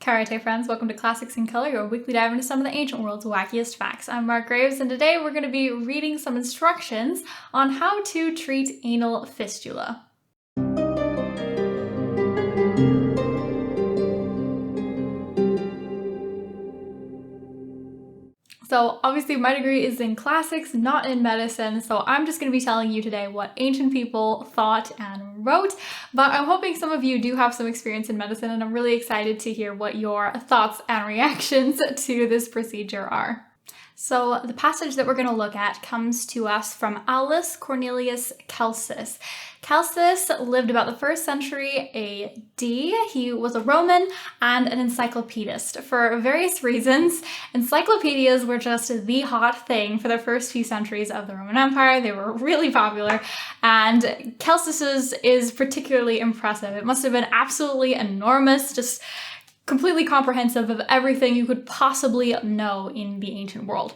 Karate friends, welcome to Classics in Color, your weekly dive into some of the ancient world's wackiest facts. I'm Mark Graves, and today we're going to be reading some instructions on how to treat anal fistula. So obviously my degree is in classics, not in medicine, so I'm just going to be telling you today what ancient people thought and wrote, but I'm hoping some of you do have some experience in medicine, and I'm really excited to hear what your thoughts and reactions to this procedure are. So the passage that we're going to look at comes to us from Aulus Cornelius Celsus. Celsus lived about the 1st century AD. He was a Roman and an encyclopedist. For various reasons, encyclopedias were just the hot thing for the first few centuries of the Roman Empire. They were really popular, and Celsus's is particularly impressive. It must have been absolutely enormous, just completely comprehensive of everything you could possibly know in the ancient world.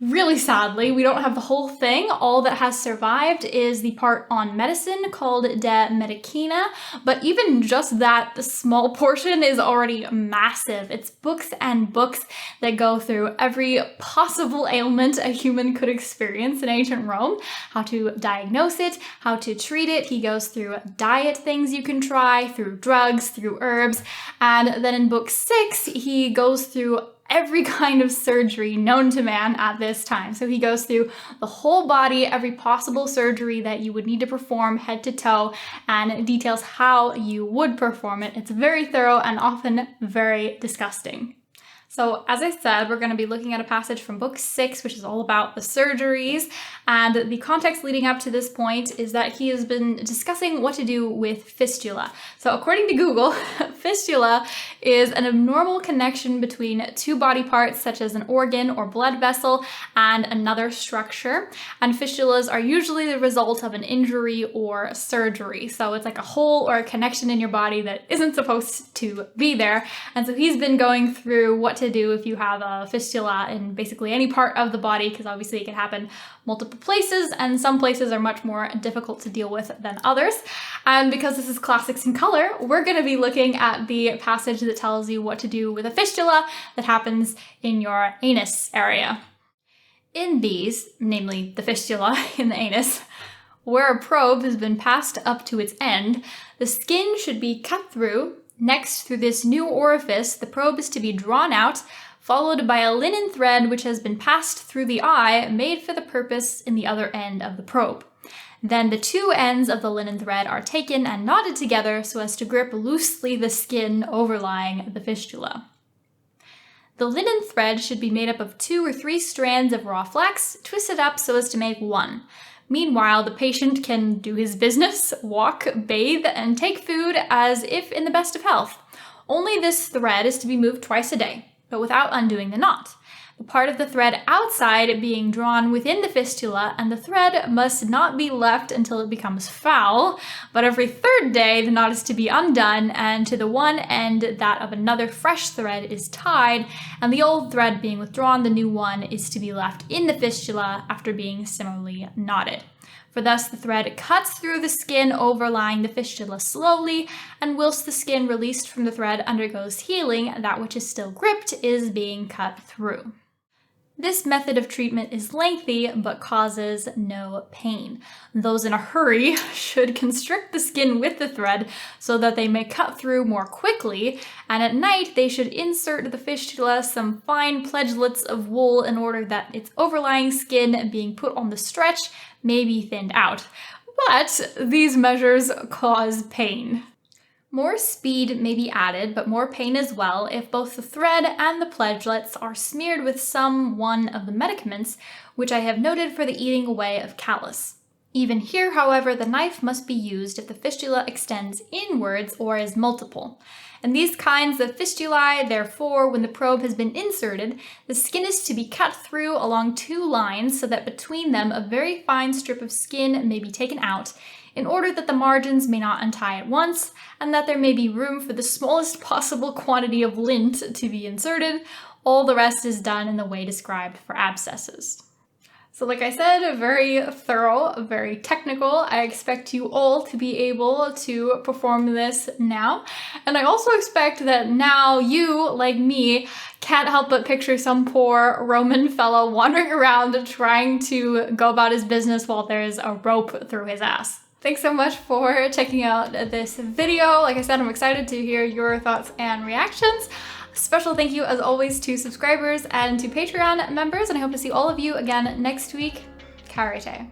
Really sadly, we don't have the whole thing. All that has survived is the part on medicine called De Medicina, but even just that small portion is already massive. It's books and books that go through every possible ailment a human could experience in ancient Rome, how to diagnose it, how to treat it. He goes through diet things you can try, through drugs, through herbs, and then in book 6, he goes through every kind of surgery known to man at this time. So he goes through the whole body, every possible surgery that you would need to perform head to toe, and details how you would perform it. It's very thorough and often very disgusting. So as I said, we're going to be looking at a passage from book 6, which is all about the surgeries. And the context leading up to this point is that he has been discussing what to do with fistula. So according to Google, fistula is an abnormal connection between two body parts, such as an organ or blood vessel, and another structure. And fistulas are usually the result of an injury or surgery. So it's like a hole or a connection in your body that isn't supposed to be there. And so he's been going through what to do if you have a fistula in basically any part of the body, because obviously it can happen multiple places, and some places are much more difficult to deal with than others. And because this is Classics in Color, we're going to be looking at the passage that tells you what to do with a fistula that happens in your anus area. In these, namely the fistula in the anus, where a probe has been passed up to its end, the skin should be cut through. Next, through this new orifice, the probe is to be drawn out, followed by a linen thread which has been passed through the eye, made for the purpose in the other end of the probe. Then the two ends of the linen thread are taken and knotted together so as to grip loosely the skin overlying the fistula. The linen thread should be made up of 2 or 3 strands of raw flax, twisted up so as to make one. Meanwhile, the patient can do his business, walk, bathe, and take food as if in the best of health. Only this thread is to be moved twice a day, but without undoing the knot. The part of the thread outside being drawn within the fistula, and the thread must not be left until it becomes foul, but every 3rd day the knot is to be undone, and to the one end that of another fresh thread is tied, and the old thread being withdrawn, the new one is to be left in the fistula after being similarly knotted. For thus the thread cuts through the skin overlying the fistula slowly, and whilst the skin released from the thread undergoes healing, that which is still gripped is being cut through. This method of treatment is lengthy, but causes no pain. Those in a hurry should constrict the skin with the thread so that they may cut through more quickly, and at night they should insert the fistula some fine pledgelets of wool in order that its overlying skin, being put on the stretch, may be thinned out. But these measures cause pain. More speed may be added, but more pain as well, if both the thread and the pledgelets are smeared with some one of the medicaments, which I have noted for the eating away of callus. Even here, however, the knife must be used if the fistula extends inwards or is multiple. In these kinds of fistulae, therefore, when the probe has been inserted, the skin is to be cut through along 2 lines so that between them a very fine strip of skin may be taken out, in order that the margins may not untie at once, and that there may be room for the smallest possible quantity of lint to be inserted. All the rest is done in the way described for abscesses. So like I said, very thorough, very technical. I expect you all to be able to perform this now. And I also expect that now you, like me, can't help but picture some poor Roman fellow wandering around trying to go about his business while there's a rope through his ass. Thanks so much for checking out this video. Like I said, I'm excited to hear your thoughts and reactions. Special thank you as always to subscribers and to Patreon members, and I hope to see all of you again next week. Karate.